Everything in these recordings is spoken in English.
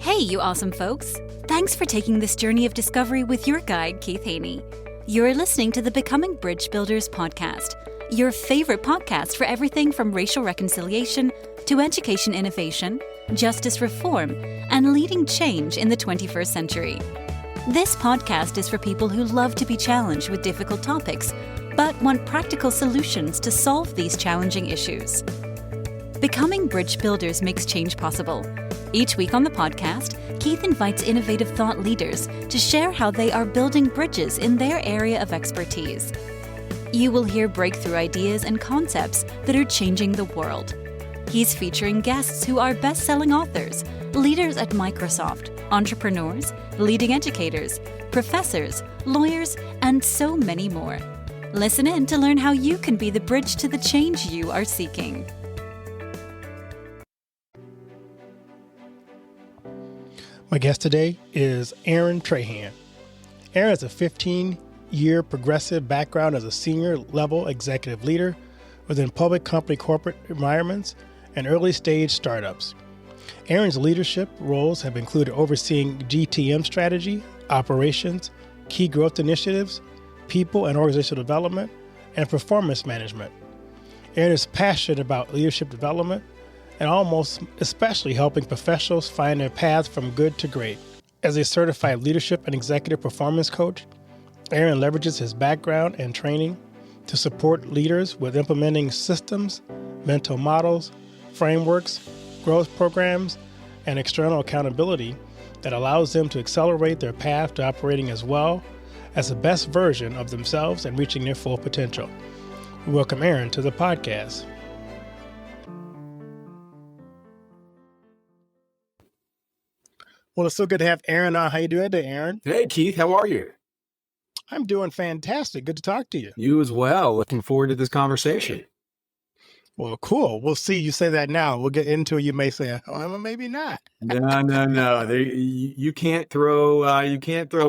Hey, you awesome folks! Thanks for taking this journey of discovery with your guide, Keith Haney. You're listening to the Becoming Bridge Builders podcast, your favorite podcast for everything from racial reconciliation to education innovation, justice reform, and leading change in the 21st century. This podcast is for people who love to be challenged with difficult topics, but want practical solutions to solve these challenging issues. Becoming Bridge Builders makes change possible. Each week on the podcast, Keith invites innovative thought leaders to share how they are building bridges in their area of expertise. You will hear breakthrough ideas and concepts that are changing the world. He's featuring guests who are best-selling authors, leaders at Microsoft, entrepreneurs, leading educators, professors, lawyers, and so many more. Listen in to learn how you can be the bridge to the change you are seeking. My guest today is Aaron Trahan. Aaron has a 15-year progressive background as a senior level executive leader within public company corporate environments and early stage startups. Aaron's leadership roles have included overseeing GTM strategy, operations, key growth initiatives, people and organizational development, and performance management. Aaron is passionate about leadership development and almost especially helping professionals find their path from good to great. As a certified leadership and executive performance coach, Aaron leverages his background and training to support leaders with implementing systems, mental models, frameworks, growth programs, and external accountability that allows them to accelerate their path to operating as well as the best version of themselves and reaching their full potential. We welcome Aaron to the podcast. Well, it's so good to have Aaron on. How you doing today, Aaron? Hey, Keith. How are you? I'm doing fantastic. Good to talk to you. You as well. Looking forward to this conversation. Well, cool. We'll see. You say that now. We'll get into it. You may say, "Oh, well, maybe not." No. You can't throw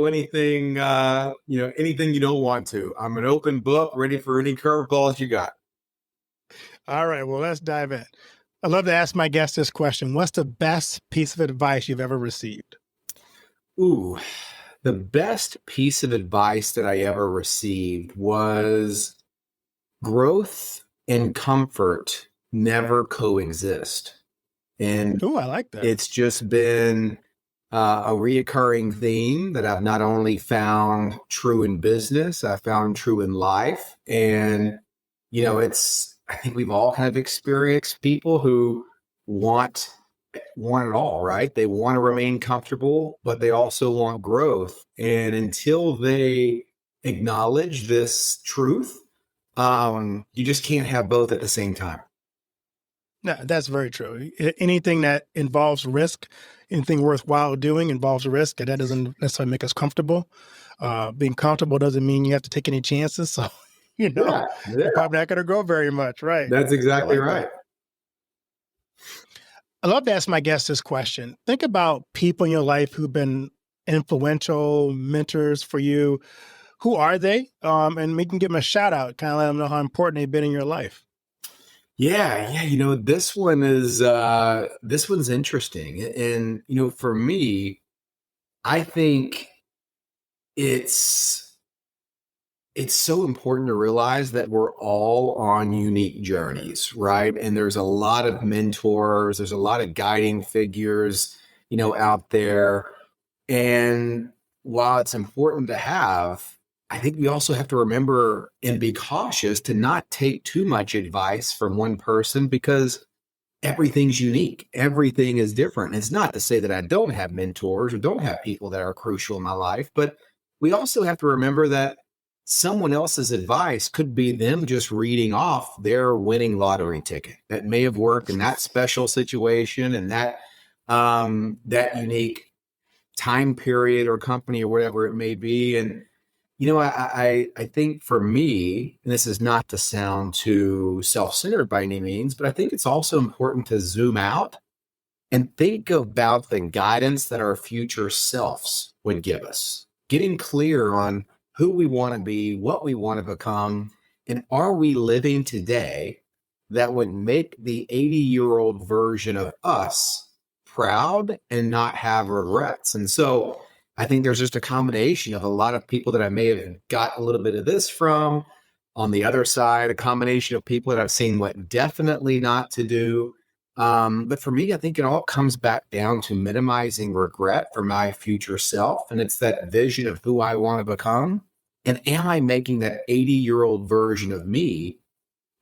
anything. Anything you don't want to. I'm an open book, ready for any curveballs you got. All right. Well, let's dive in. I love to ask my guests this question. What's the best piece of advice you've ever received? Ooh, the best piece of advice that I ever received was growth and comfort never coexist. And Ooh, I like that. It's just been a reoccurring theme that I've not only found true in business, I found true in life. And, I think we've all kind of experienced people who want it all, right? They want to remain comfortable, but they also want growth. And until they acknowledge this truth, you just can't have both at the same time. No, that's very true. Anything that involves risk, anything worthwhile doing involves risk, and that doesn't necessarily make us comfortable. Being comfortable doesn't mean you have to take any chances. So, you're probably not going to grow very much, right? That's exactly right. I love to ask my guests this question. Think about people in your life who've been influential mentors for you. Who are they? And we can give them a shout out, kind of let them know how important they've been in your life. Yeah. This one's interesting. And, for me, I think it's so important to realize that we're all on unique journeys, right? And there's a lot of mentors, there's a lot of guiding figures, out there. And while it's important to have, I think we also have to remember and be cautious to not take too much advice from one person because everything's unique. Everything is different. It's not to say that I don't have mentors or don't have people that are crucial in my life, but we also have to remember that someone else's advice could be them just reading off their winning lottery ticket that may have worked in that special situation and that unique time period or company or whatever it may be. And, I think for me, and this is not to sound too self-centered by any means, but I think it's also important to zoom out and think about the guidance that our future selves would give us. Getting clear on who we want to be, what we want to become, and are we living today that would make the 80-year-old version of us proud and not have regrets. And so I think there's just a combination of a lot of people that I may have got a little bit of this from. On the other side, a combination of people that I've seen what definitely not to do. But for me, I think it all comes back down to minimizing regret for my future self. And it's that vision of who I want to become. And am I making that 80-year-old version of me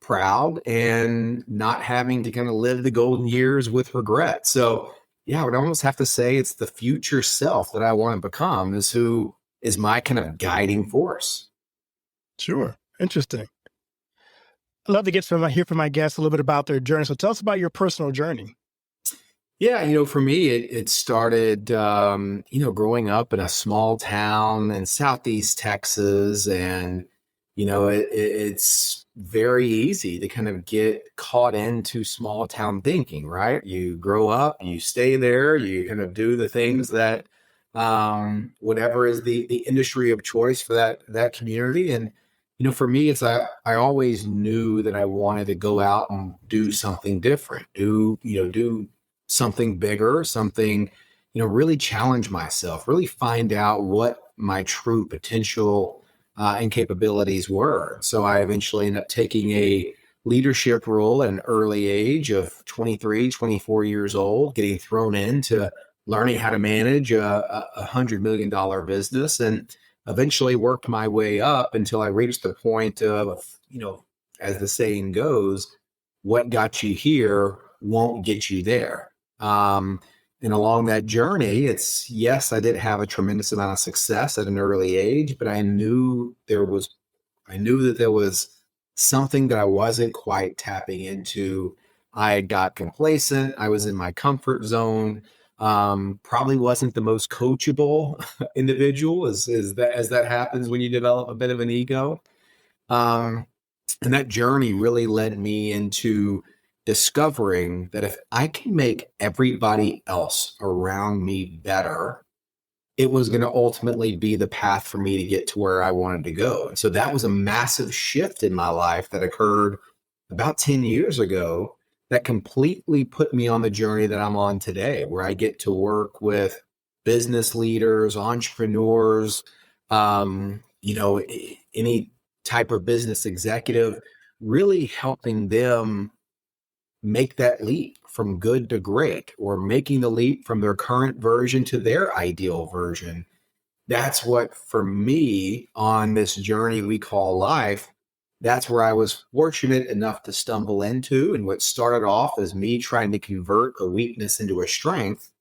proud and not having to kind of live the golden years with regret? So yeah, I would almost have to say it's the future self that I want to become is who is my kind of guiding force. Sure. Interesting. I'd love to hear from my guests a little bit about their journey. So tell us about your personal journey. Yeah, for me, it started, growing up in a small town in Southeast Texas. And, it's very easy to kind of get caught into small town thinking, right? You grow up, you stay there, you kind of do the things that, whatever is the industry of choice for that community. And, for me, it's I always knew that I wanted to go out and do something different, do something bigger, something, really challenge myself, really find out what my true potential and capabilities were. So I eventually ended up taking a leadership role at an early age of 23, 24 years old, getting thrown into learning how to manage a $100 million business, and eventually worked my way up until I reached the point of, as the saying goes, what got you here won't get you there. And along that journey, yes, I did have a tremendous amount of success at an early age, but I knew that there was something that I wasn't quite tapping into. I got complacent. I was in my comfort zone. Probably wasn't the most coachable individual as that happens when you develop a bit of an ego. And that journey really led me into discovering that if I can make everybody else around me better, it was going to ultimately be the path for me to get to where I wanted to go. And so that was a massive shift in my life that occurred about 10 years ago that completely put me on the journey that I'm on today, where I get to work with business leaders, entrepreneurs, any type of business executive, really helping them make that leap from good to great, or making the leap from their current version to their ideal version. That's what, for me, on this journey we call life, that's where I was fortunate enough to stumble into. And what started off as me trying to convert a weakness into a strength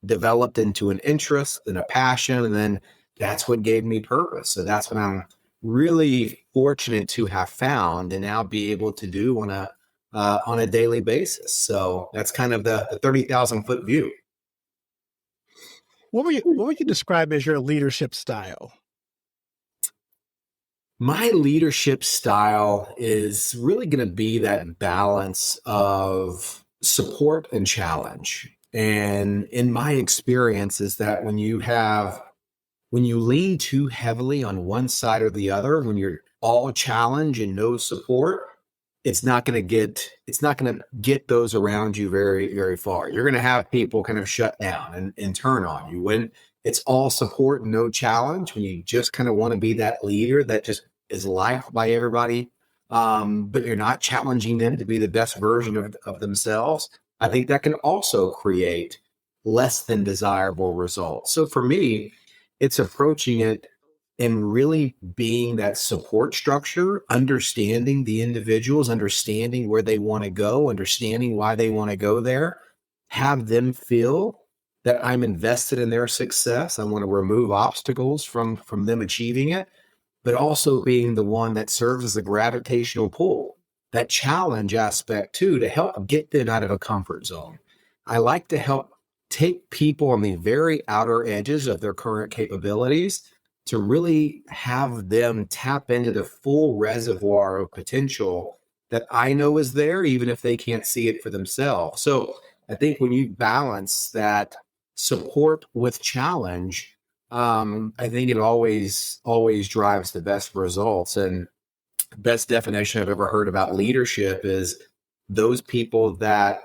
developed into an interest and a passion. And then that's what gave me purpose. So that's what I'm really fortunate to have found and now be able to do on a daily basis. So that's kind of the 30,000 foot view. What would you describe as your leadership style? My leadership style is really going to be that balance of support and challenge. And in my experience is that when you lean too heavily on one side or the other, when you're all challenge and no support, it's not going to get those around you very, very far. You're going to have people kind of shut down and turn on you. When it's all support and no challenge, when you just kind of want to be that leader that just is liked by everybody, but you're not challenging them to be the best version of themselves, I think that can also create less than desirable results. So for me, it's approaching it and really being that support structure, understanding the individuals, understanding where they want to go, understanding why they want to go there, have them feel that I'm invested in their success. I want to remove obstacles from them achieving it, but also being the one that serves as a gravitational pull, that challenge aspect too, to help get them out of a comfort zone. I like to help take people on the very outer edges of their current capabilities to really have them tap into the full reservoir of potential that I know is there, even if they can't see it for themselves. So I think when you balance that support with challenge, I think it always drives the best results. And the best definition I've ever heard about leadership is those people that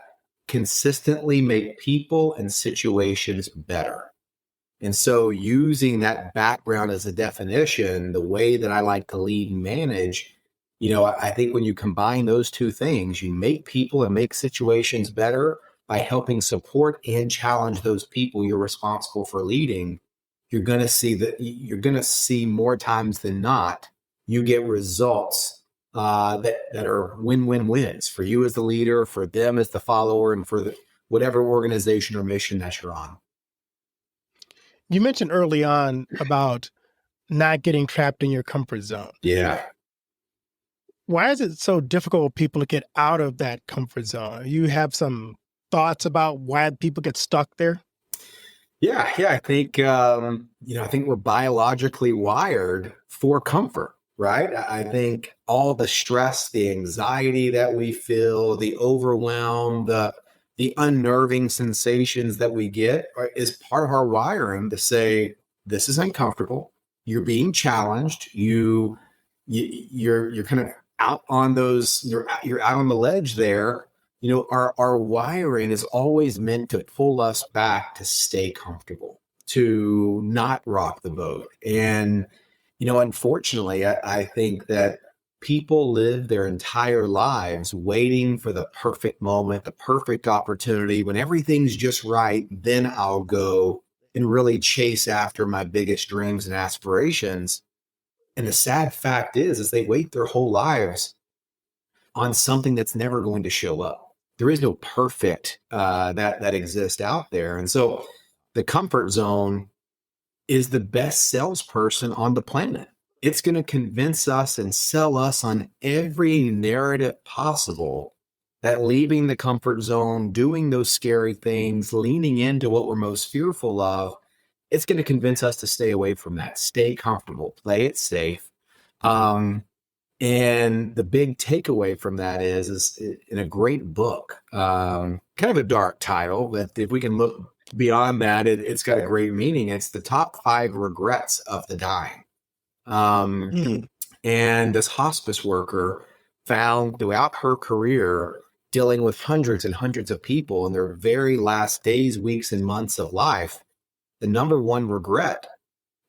consistently make people and situations better. And so using that background as a definition, the way that I like to lead and manage, I think when you combine those two things, you make people and make situations better by helping support and challenge those people you're responsible for leading. You're going to see more times than not, you get results that are win-win-wins for you as the leader, for them as the follower, and for whatever organization or mission that you're on. You mentioned early on about not getting trapped in your comfort zone. Yeah. Why is it so difficult for people to get out of that comfort zone? You have some thoughts about why people get stuck there? Yeah. I think, I think we're biologically wired for comfort, right? I think all the stress, the anxiety that we feel, the overwhelm, the unnerving sensations that we get is part of our wiring to say, this is uncomfortable. You're being challenged. You're kind of out on those, you're out on the ledge there. Our wiring is always meant to pull us back to stay comfortable, to not rock the boat. And, unfortunately, I think that people live their entire lives waiting for the perfect moment, the perfect opportunity. When everything's just right, then I'll go and really chase after my biggest dreams and aspirations. And the sad fact is they wait their whole lives on something that's never going to show up. There is no perfect that exists out there. And so the comfort zone is the best salesperson on the planet. It's going to convince us and sell us on every narrative possible that leaving the comfort zone, doing those scary things, leaning into what we're most fearful of, it's going to convince us to stay away from that, stay comfortable, play it safe. And the big takeaway from that is in a great book, kind of a dark title, but if we can look beyond that, it's got a great meaning. It's the top 5 regrets of the dying. And this hospice worker found throughout her career, dealing with hundreds and hundreds of people in their very last days, weeks, and months of life, the number one regret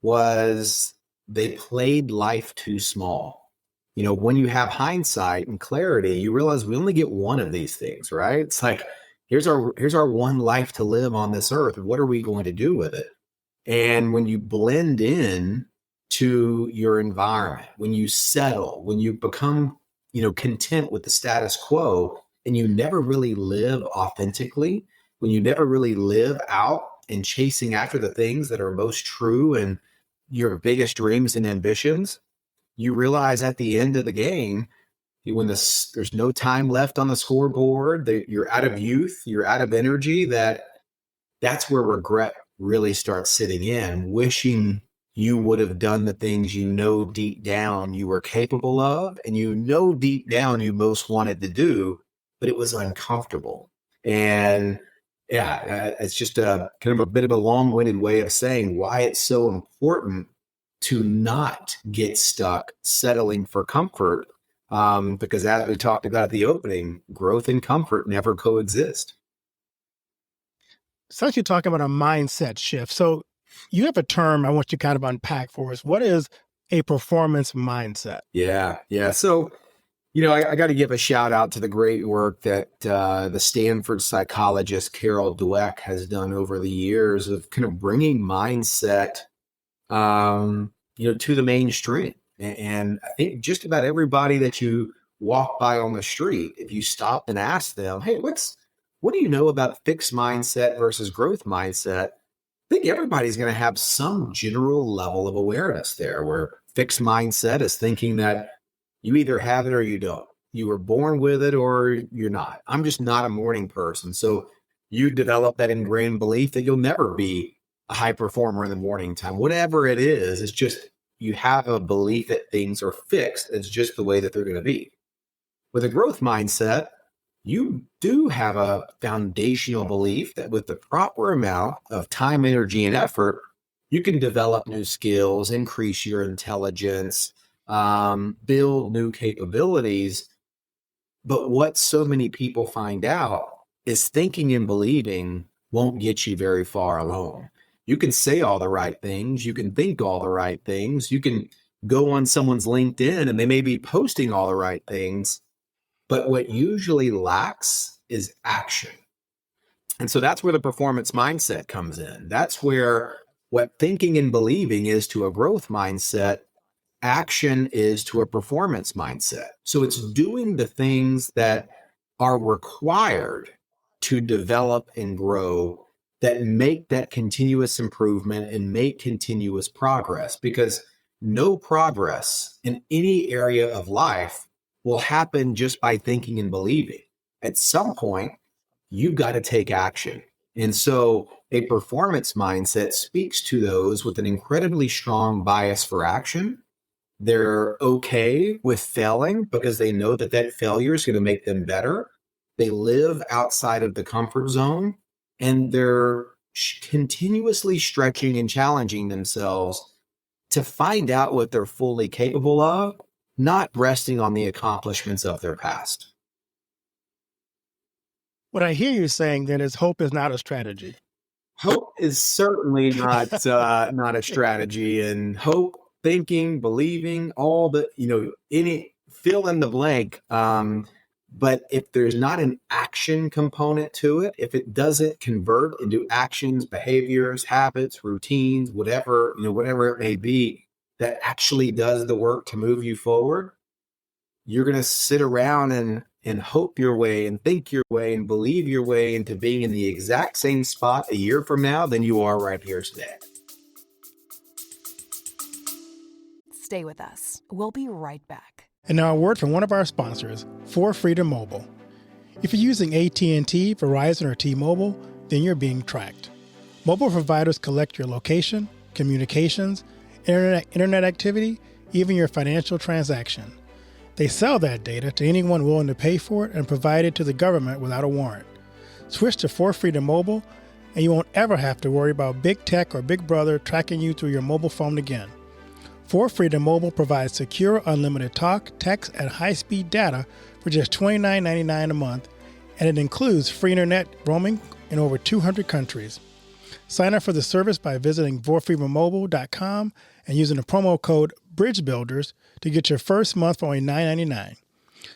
was they played life too small. When you have hindsight and clarity, you realize we only get one of these things, right? It's like, here's our one life to live on this earth. What are we going to do with it? And when you blend in to your environment, when you settle, when you become, content with the status quo, and you never really live authentically, when you never really live out and chasing after the things that are most true and your biggest dreams and ambitions, you realize at the end of the game, when there's no time left on the scoreboard, you're out of youth, you're out of energy, that's where regret really starts sitting in, wishing you would have done the things deep down you were capable of, and deep down you most wanted to do, but it was uncomfortable. And yeah, it's just a kind of a bit of a long-winded way of saying why it's so important to not get stuck settling for comfort, because as we talked about at the opening, growth and comfort never coexist. Since you're talking about a mindset shift, so you have a term I want you to kind of unpack for us. What is a performance mindset? Yeah. So, I got to give a shout out to the great work that the Stanford psychologist Carol Dweck has done over the years of kind of bringing mindset to the mainstream. And I think just about everybody that you walk by on the street, if you stop and ask them, hey, what do you know about fixed mindset versus growth mindset? I think everybody's going to have some general level of awareness there, where fixed mindset is thinking that you either have it or you don't. You were born with it or you're not. I'm just not a morning person. So you develop that ingrained belief that you'll never be a high performer in the morning time. Whatever it is, it's just you have a belief that things are fixed. It's just the way that they're going to be. With a growth mindset, you do have a foundational belief that with the proper amount of time, energy, and effort, you can develop new skills, increase your intelligence, build new capabilities. But what so many people find out is thinking and believing won't get you very far alone. You can say all the right things. You can think all the right things. You can go on someone's LinkedIn and they may be posting all the right things. But what usually lacks is action. And so that's where the performance mindset comes in. That's where what thinking and believing is to a growth mindset, action is to a performance mindset. So it's doing the things that are required to develop and grow that make that continuous improvement and make continuous progress, because no progress in any area of life will happen just by thinking and believing. At some point, you've got to take action. And so a performance mindset speaks to those with an incredibly strong bias for action. They're okay with failing because they know that that failure is going to make them better. They live outside of the comfort zone, and they're continuously stretching and challenging themselves to find out what they're fully capable of, not resting on the accomplishments of their past. What I hear you saying then is hope is not a strategy. Hope is certainly not a strategy, and hope, thinking, believing, all the, any fill in the blank. But if there's not an action component to it, if it doesn't convert into actions, behaviors, habits, routines, whatever it may be, that actually does the work to move you forward, you're going to sit around and hope your way and think your way and believe your way into being in the exact same spot a year from now than you are right here today. Stay with us. We'll be right back. And now a word from one of our sponsors, For Freedom Mobile. If you're using AT&T, Verizon, or T-Mobile, then you're being tracked. Mobile providers collect your location, communications, internet activity, even your financial transaction. They sell that data to anyone willing to pay for it and provide it to the government without a warrant. Switch to For Freedom Mobile, and you won't ever have to worry about big tech or Big Brother tracking you through your mobile phone again. For Freedom Mobile provides secure, unlimited talk, text, and high-speed data for just $29.99 a month, and it includes free internet roaming in over 200 countries. Sign up for the service by visiting forfreedommobile.com and using the promo code BRIDGEBUILDERS to get your first month for only $9.99.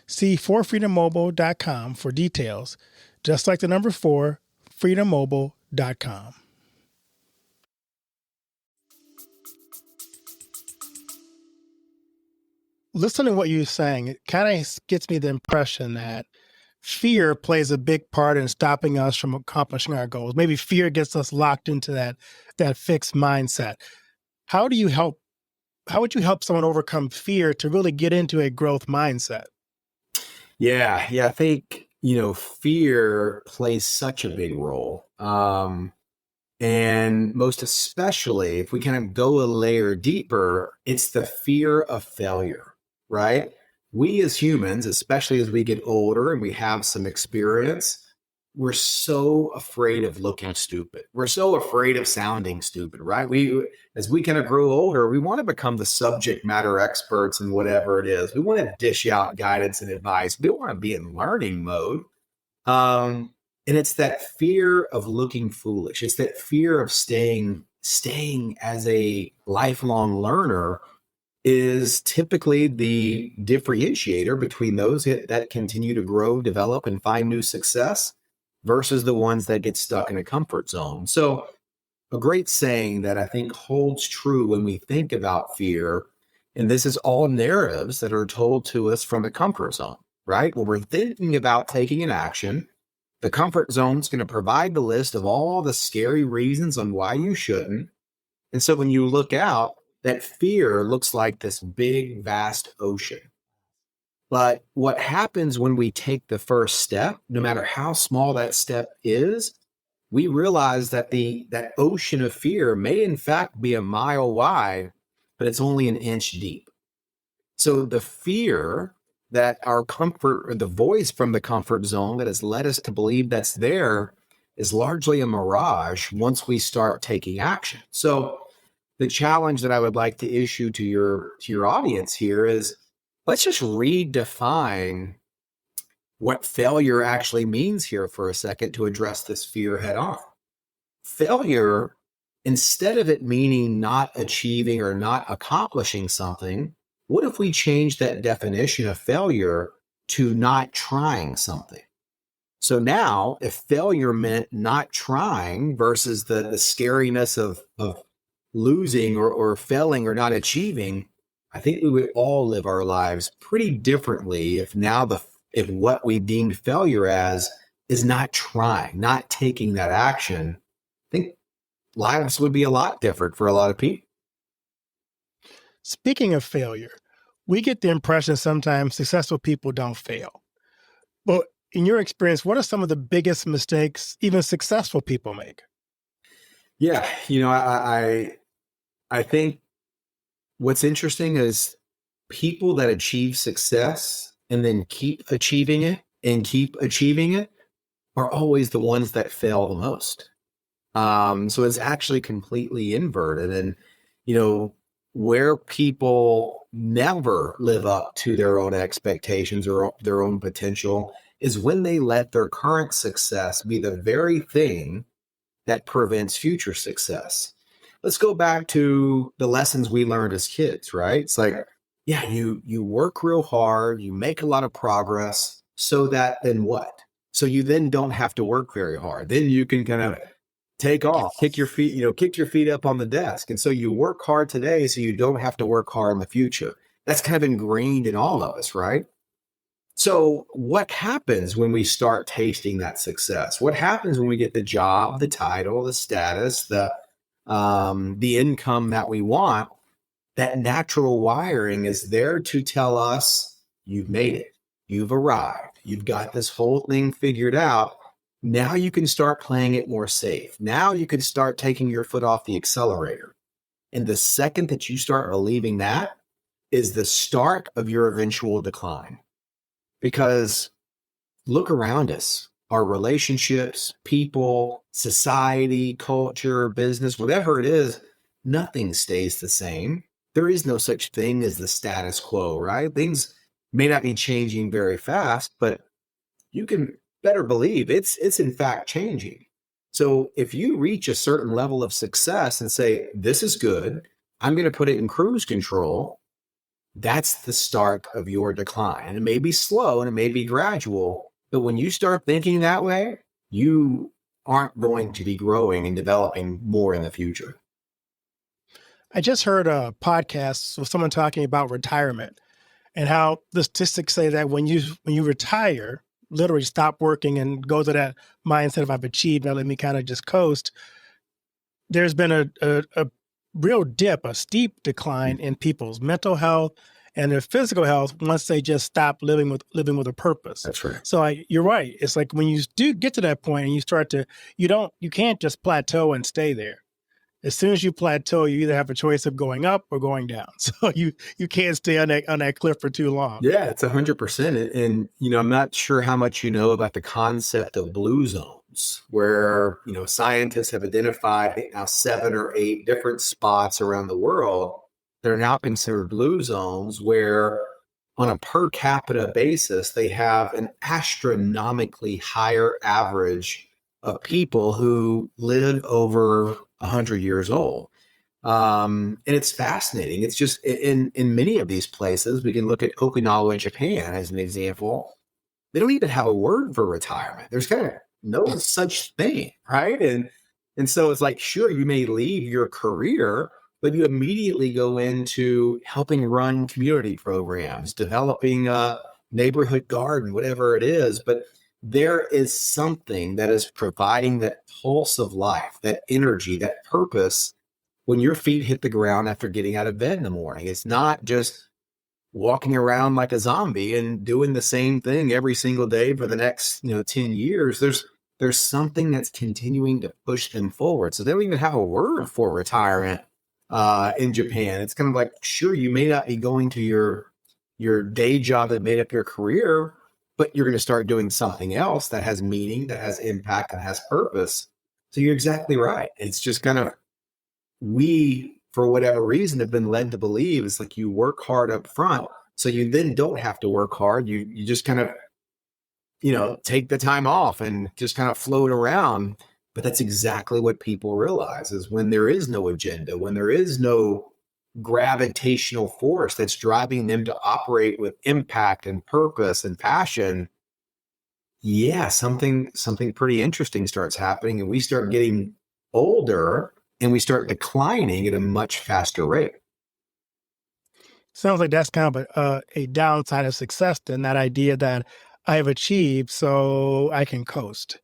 See forfreedommobile.com for details, just like the number 4, freedommobile.com. Listening to what you're saying, it kind of gets me the impression that fear plays a big part in stopping us from accomplishing our goals. Maybe fear gets us locked into that fixed mindset. How would you help someone overcome fear to really get into a growth mindset? Yeah, I think, fear plays such a big role. And most especially if we kind of go a layer deeper, it's the fear of failure, right? We as humans, especially as we get older and we have some experience, we're so afraid of looking stupid. We're so afraid of sounding stupid, right? As we kind of grow older, we want to become the subject matter experts in whatever it is. We want to dish out guidance and advice. We don't want to be in learning mode. And it's that fear of looking foolish. It's that fear of staying as a lifelong learner is typically the differentiator between those that continue to grow, develop, and find new success versus the ones that get stuck in a comfort zone. So a great saying that I think holds true when we think about fear, and this is all narratives that are told to us from the comfort zone, right? When we're thinking about taking an action, the comfort zone is going to provide the list of all the scary reasons on why you shouldn't. And so when you look out, that fear looks like this big, vast ocean. But what happens when we take the first step, no matter how small that step is, we realize that that ocean of fear may in fact be a mile wide, but it's only an inch deep. So the fear that our comfort, or the voice from the comfort zone that has led us to believe that's there, is largely a mirage once we start taking action. So the challenge that I would like to issue to your audience here is, let's just redefine what failure actually means here for a second to address this fear head on. Failure, instead of it meaning not achieving or not accomplishing something, what if we change that definition of failure to not trying something? So now, if failure meant not trying versus the scariness of losing or failing or not achieving, I think we would all live our lives pretty differently if if what we deemed failure as is not trying, not taking that action. I think lives would be a lot different for a lot of people. Speaking of failure, we get the impression sometimes successful people don't fail. But in your experience, what are some of the biggest mistakes even successful people make? Yeah, I think what's interesting is people that achieve success and then keep achieving it are always the ones that fail the most. So it's actually completely inverted. And, where people never live up to their own expectations or their own potential is when they let their current success be the very thing that prevents future success. Let's go back to the lessons we learned as kids, right? It's like, yeah, you work real hard, you make a lot of progress, so that then what? So you then don't have to work very hard. Then you can kind of take off, kick your feet up on the desk. And so you work hard today so you don't have to work hard in the future. That's kind of ingrained in all of us, right? So what happens when we start tasting that success? What happens when we get the job, the title, the status, the income that we want? That natural wiring is there to tell us you've made it, you've arrived, you've got this whole thing figured out. Now you can start playing it more safe. Now you can start taking your foot off the accelerator. And the second that you start relieving that is the start of your eventual decline. Because look around us, our relationships, people, society, culture, business, whatever it is, nothing stays the same. There is no such thing as the status quo, right? Things may not be changing very fast, but you can better believe it's in fact changing. So if you reach a certain level of success and say, this is good, I'm going to put it in cruise control, that's the start of your decline. And it may be slow and it may be gradual, but when you start thinking that way, you aren't going to be growing and developing more in the future. I just heard a podcast with someone talking about retirement and how the statistics say that when you retire, literally stop working and go to that mindset of I've achieved, now let me kind of just coast, there's been a real dip, a steep decline in people's mental health and their physical health once they just stop living with a purpose. That's right. So you're right. It's like when you do get to that point and you start to, you can't just plateau and stay there. As soon as you plateau, you either have a choice of going up or going down. So you can't stay on that cliff for too long. Yeah, it's 100%. And, I'm not sure how much you know about the concept of blue zones, where, scientists have identified, I think now 7 or 8 different spots around the world that are now considered blue zones, where on a per capita basis, they have an astronomically higher average of people who live over 100 years old. And it's fascinating. It's just in many of these places, we can look at Okinawa in Japan as an example. They don't even have a word for retirement. There's kind of no such thing, right? And so it's like, sure, you may leave your career, but you immediately go into helping run community programs, developing a neighborhood garden, whatever it is. But there is something that is providing that pulse of life, that energy, that purpose when your feet hit the ground after getting out of bed in the morning. It's not just walking around like a zombie and doing the same thing every single day for the next 10 years. There's something that's continuing to push them forward. So they don't even have a word for retirement in Japan. It's kind of like, sure, you may not be going to your day job that made up your career, but you're going to start doing something else that has meaning, that has impact, and has purpose. So you're exactly right. It's just kind of, we, for whatever reason, have been led to believe it's like you work hard up front, so you then don't have to work hard. You just kind of, take the time off and just kind of float around. But that's exactly what people realize is when there is no agenda, when there is no gravitational force that's driving them to operate with impact and purpose and passion, yeah, something pretty interesting starts happening, and we start getting older and we start declining at a much faster rate. Sounds like that's kind of a downside of success, then, that idea that I have achieved so I can coast.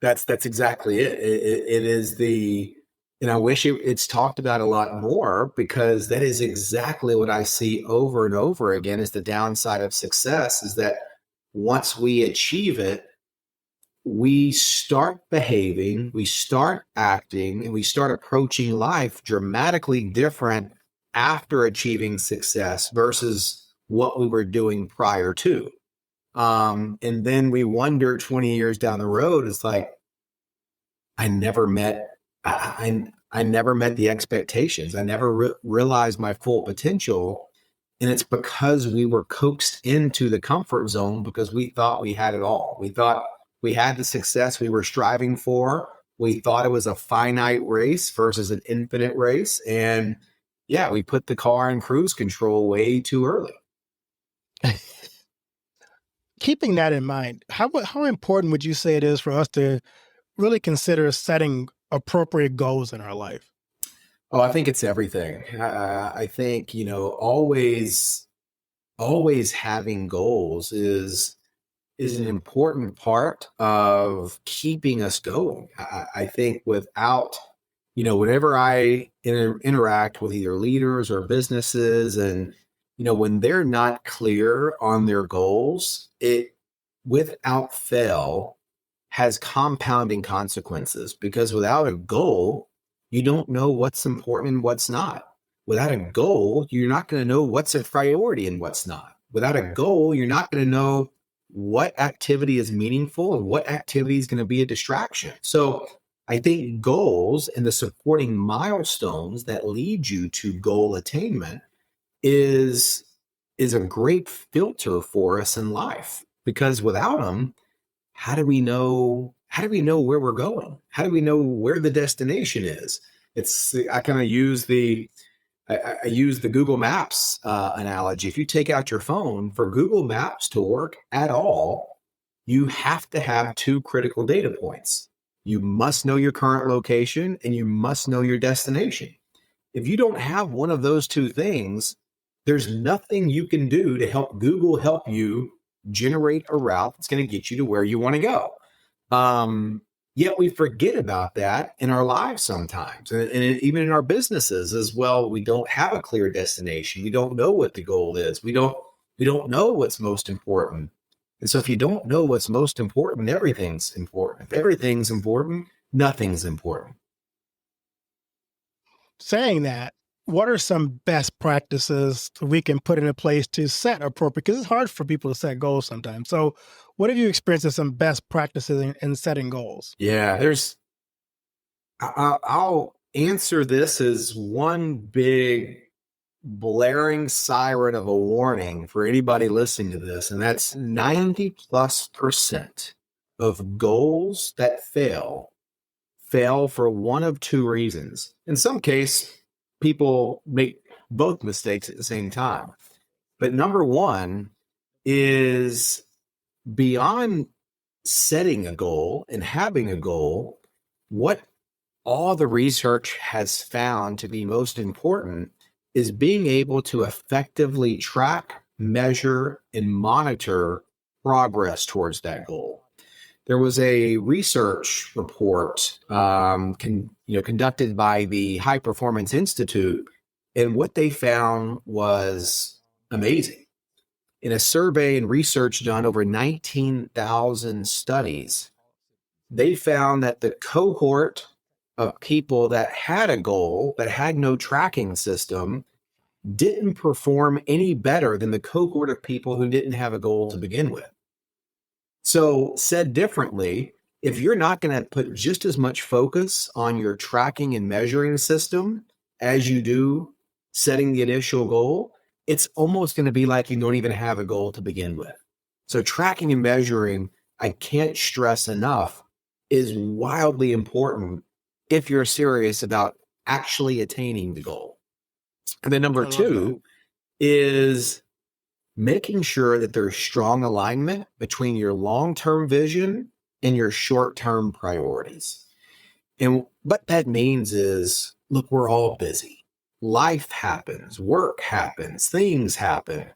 That's exactly it. It is and I wish it's talked about a lot more, because that is exactly what I see over and over again is the downside of success, is that once we achieve it, we start behaving, we start acting, and we start approaching life dramatically different after achieving success versus what we were doing prior to. And then we wonder 20 years down the road, it's like, I never met the expectations. I never realized my full potential. And it's because we were coaxed into the comfort zone because we thought we had it all. We thought we had the success we were striving for. We thought it was a finite race versus an infinite race. And yeah, we put the car in cruise control way too early. Keeping that in mind, how important would you say it is for us to really consider setting appropriate goals in our life? Oh, I think it's everything. I think, always having goals is an important part of keeping us going. I think without, whenever I interact with either leaders or businesses, and, when they're not clear on their goals, it without fail has compounding consequences, because without a goal, you don't know what's important and what's not. Without a goal, you're not going to know what's a priority and what's not. Without a goal, you're not going to know what activity is meaningful and what activity is going to be a distraction. So I think goals and the supporting milestones that lead you to goal attainment is a great filter for us in life, because without them, how do we know where we're going? How do we know where the destination is? I kind of use I use the Google Maps analogy. If you take out your phone, for Google Maps to work at all, you have to have two critical data points. You must know your current location and you must know your destination. If you don't have one of those two things, there's nothing you can do to help Google help you generate a route that's going to get you to where you want to go. Yet we forget about that in our lives sometimes, and even in our businesses as well. We don't have a clear destination. We don't know what the goal is. We don't know what's most important. And so if you don't know what's most important, everything's important. If everything's important, nothing's important. Saying that, what are some best practices we can put into place to set appropriate? Because it's hard for people to set goals sometimes. So what have you experienced as some best practices in setting goals? Yeah, I'll answer this as one big blaring siren of a warning for anybody listening to this. And that's 90+% of goals that fail for one of two reasons. In some case, people make both mistakes at the same time. But number one is, beyond setting a goal and having a goal, what all the research has found to be most important is being able to effectively track, measure, and monitor progress towards that goal. There was a research report conducted by the High Performance Institute, and what they found was amazing. In a survey and research done over 19,000 studies, they found that the cohort of people that had a goal, that had no tracking system, didn't perform any better than the cohort of people who didn't have a goal to begin with. So said differently, if you're not going to put just as much focus on your tracking and measuring system as you do setting the initial goal, it's almost going to be like you don't even have a goal to begin with. So tracking and measuring, I can't stress enough, is wildly important if you're serious about actually attaining the goal. And then number I love that. two is making sure that there's strong alignment between your long-term vision and your short-term priorities. And what that means is, look, we're all busy. Life happens, work happens, things happen.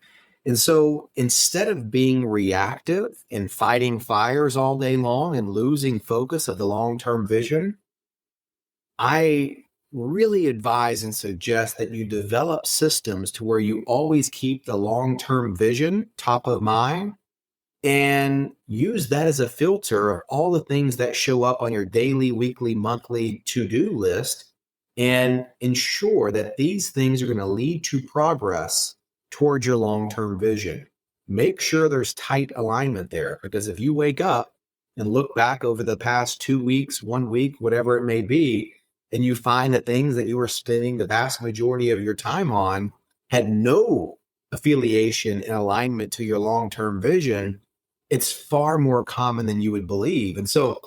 And so instead of being reactive and fighting fires all day long and losing focus of the long-term vision, I really advise and suggest that you develop systems to where you always keep the long-term vision top of mind and use that as a filter of all the things that show up on your daily, weekly, monthly to-do list, and ensure that these things are going to lead to progress towards your long-term vision. Make sure there's tight alignment there, because if you wake up and look back over the past 2 weeks, 1 week, whatever it may be, and you find that things that you were spending the vast majority of your time on had no affiliation and alignment to your long-term vision, it's far more common than you would believe. And so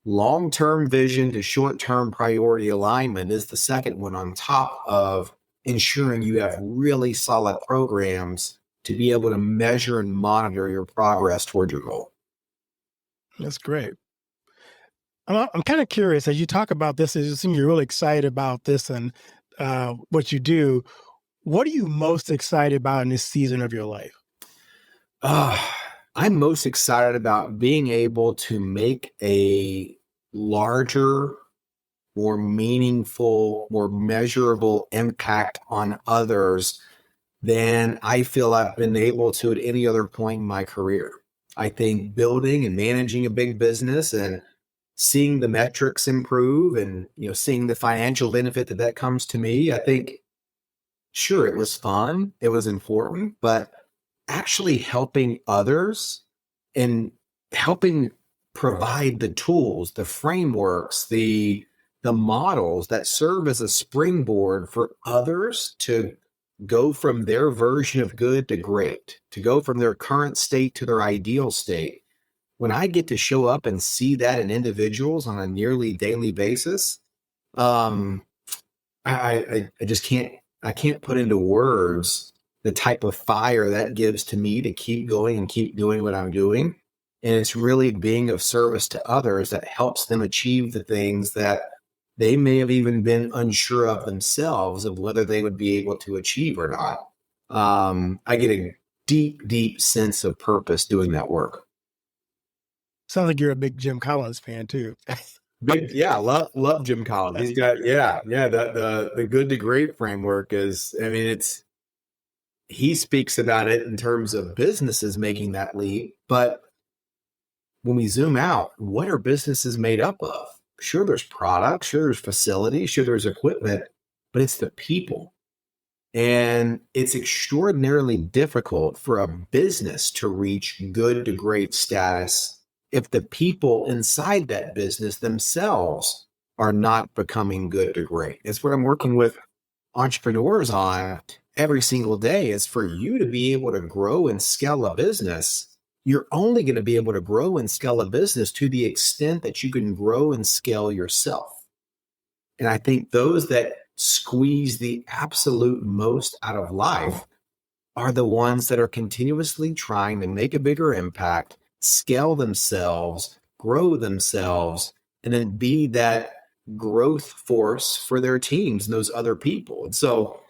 long-term vision to short-term priority alignment is the second one, on top of ensuring you have really solid programs to be able to measure and monitor your progress toward your goal. That's great. I'm kind of curious, as you talk about this, as you seem you're really excited about this and what you do. What are you most excited about in this season of your life? I'm most excited about being able to make a larger, more meaningful, more measurable impact on others than I feel I've been able to at any other point in my career. I think building and managing a big business and seeing the metrics improve and, seeing the financial benefit that comes to me, I think, sure, it was fun, it was important, but actually helping others and helping provide the tools, the frameworks, the models that serve as a springboard for others to go from their version of good to great, to go from their current state to their ideal state. When I get to show up and see that in individuals on a nearly daily basis, I just can't put into words the type of fire that gives to me to keep going and keep doing what I'm doing. And it's really being of service to others that helps them achieve the things that they may have even been unsure of themselves of whether they would be able to achieve or not. I get a deep, deep sense of purpose doing that work. Sounds like you're a big Jim Collins fan too. Love Jim Collins. He's got, the good to great framework is, he speaks about it in terms of businesses making that leap. But when we zoom out, what are businesses made up of? Sure, there's products, sure, there's facilities, sure, there's equipment, but it's the people. And it's extraordinarily difficult for a business to reach good to great status if the people inside that business themselves are not becoming good to great. It's what I'm working with entrepreneurs on every single day, is for you to be able to grow and scale a business. You're only going to be able to grow and scale a business to the extent that you can grow and scale yourself. And I think those that squeeze the absolute most out of life are the ones that are continuously trying to make a bigger impact, scale themselves, grow themselves, and then be that growth force for their teams and those other people. And so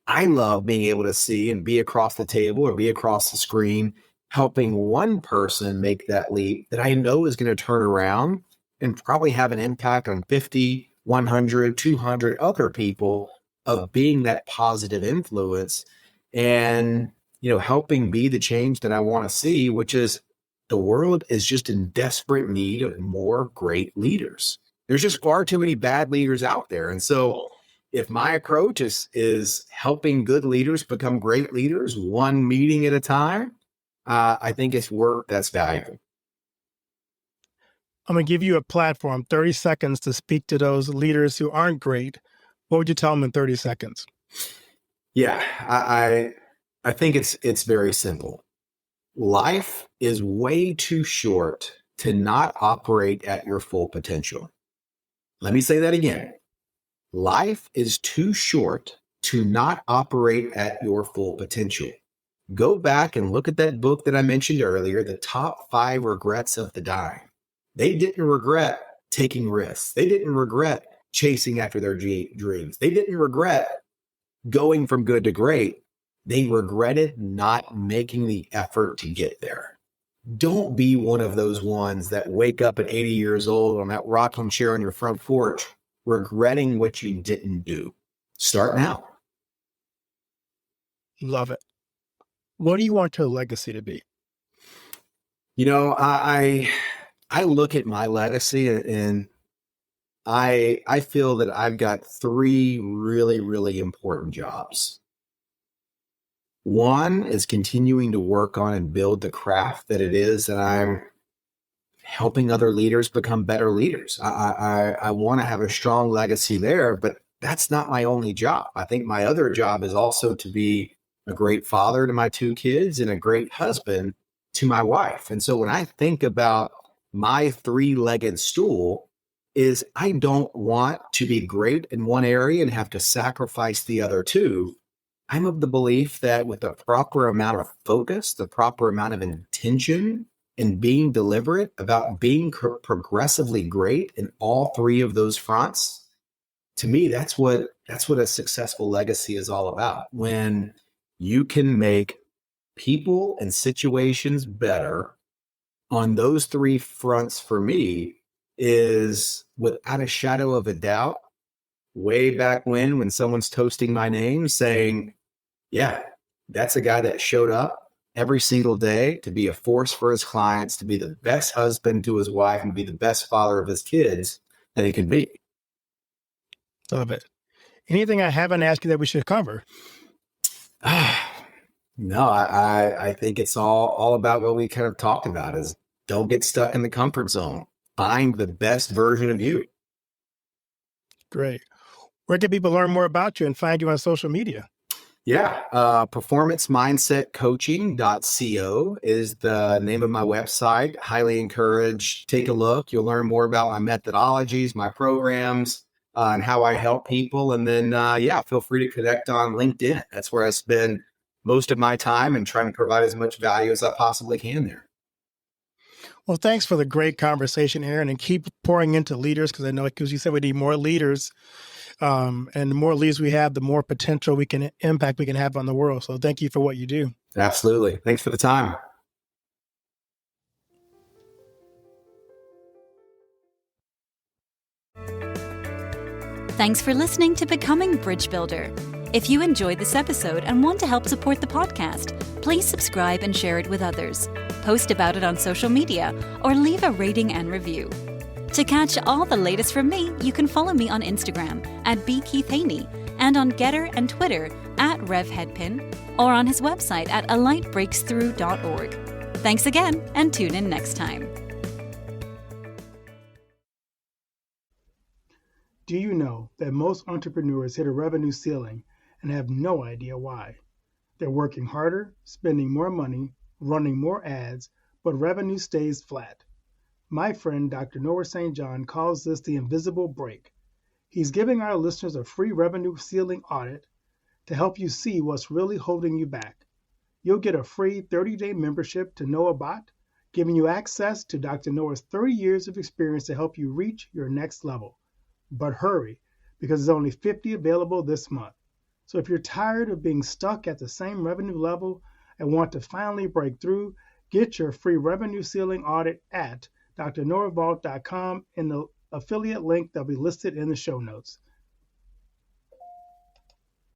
I love being able to see and be across the table or be across the screen, helping one person make that leap that I know is going to turn around and probably have an impact on 50, 100, 200 other people, of being that positive influence and, helping be the change that I want to see, which is the world is just in desperate need of more great leaders. There's just far too many bad leaders out there. And so if my approach is helping good leaders become great leaders, one meeting at a time, I think it's work that's valuable. I'm going to give you a platform, 30 seconds to speak to those leaders who aren't great. What would you tell them in 30 seconds? Yeah, I think it's very simple. Life is way too short to not operate at your full potential. Let me say that again. Life is too short to not operate at your full potential. Go back and look at that book that I mentioned earlier, The Top 5 Regrets of the Dying. They didn't regret taking risks. They didn't regret chasing after their dreams. They didn't regret going from good to great. They regretted not making the effort to get there. Don't be one of those ones that wake up at 80 years old on that rocking chair on your front porch, regretting what you didn't do. Start now. Love it. What do you want your legacy to be? You know, I look at my legacy and I feel that I've got 3 really, really important jobs. One is continuing to work on and build the craft that it is that I'm helping other leaders become better leaders. I want to have a strong legacy there, but that's not my only job. I think my other job is also to be a great father to my 2 kids and a great husband to my wife. And so when I think about my 3-legged stool, is I don't want to be great in one area and have to sacrifice the other 2. I'm of the belief that with the proper amount of focus, the proper amount of intention, and being deliberate about being progressively great in all 3 of those fronts, to me, that's what a successful legacy is all about. When you can make people and situations better on those 3 fronts, for me, is without a shadow of a doubt, way back when someone's toasting my name saying, yeah, that's a guy that showed up every single day to be a force for his clients, to be the best husband to his wife, and be the best father of his kids that he could be. Love it. Anything I haven't asked you that we should cover? No, I think it's all about what we kind of talked about is don't get stuck in the comfort zone. Find the best version of you. Great. Where can people learn more about you and find you on social media? Yeah, performancemindsetcoaching.co is the name of my website. Highly encourage, take a look. You'll learn more about my methodologies, my programs, and how I help people. And then, feel free to connect on LinkedIn. That's where I spend most of my time and trying to provide as much value as I possibly can there. Well, thanks for the great conversation, Aaron, and keep pouring into leaders because I know, because you said we need more leaders. And the more leads we have, the more potential impact we can have on the world. So thank you for what you do. Absolutely. Thanks for the time. Thanks for listening to Becoming Bridge Builder. If you enjoyed this episode and want to help support the podcast, please subscribe and share it with others. Post about it on social media or leave a rating and review. To catch all the latest from me, you can follow me on Instagram at @bkeithhaney and on Getter and Twitter @RevHeadpin or on his website at alightbreaksthrough.org. Thanks again and tune in next time. Do you know that most entrepreneurs hit a revenue ceiling and have no idea why? They're working harder, spending more money, running more ads, but revenue stays flat. My friend Dr. Noah St. John calls this the invisible break. He's giving our listeners a free revenue ceiling audit to help you see what's really holding you back. You'll get a free 30-day membership to Noah Bot, giving you access to Dr. Noah's 30 years of experience to help you reach your next level. But hurry, because there's only 50 available this month. So if you're tired of being stuck at the same revenue level and want to finally break through, get your free revenue ceiling audit at drnoahvault.com in the affiliate link that'll be listed in the show notes.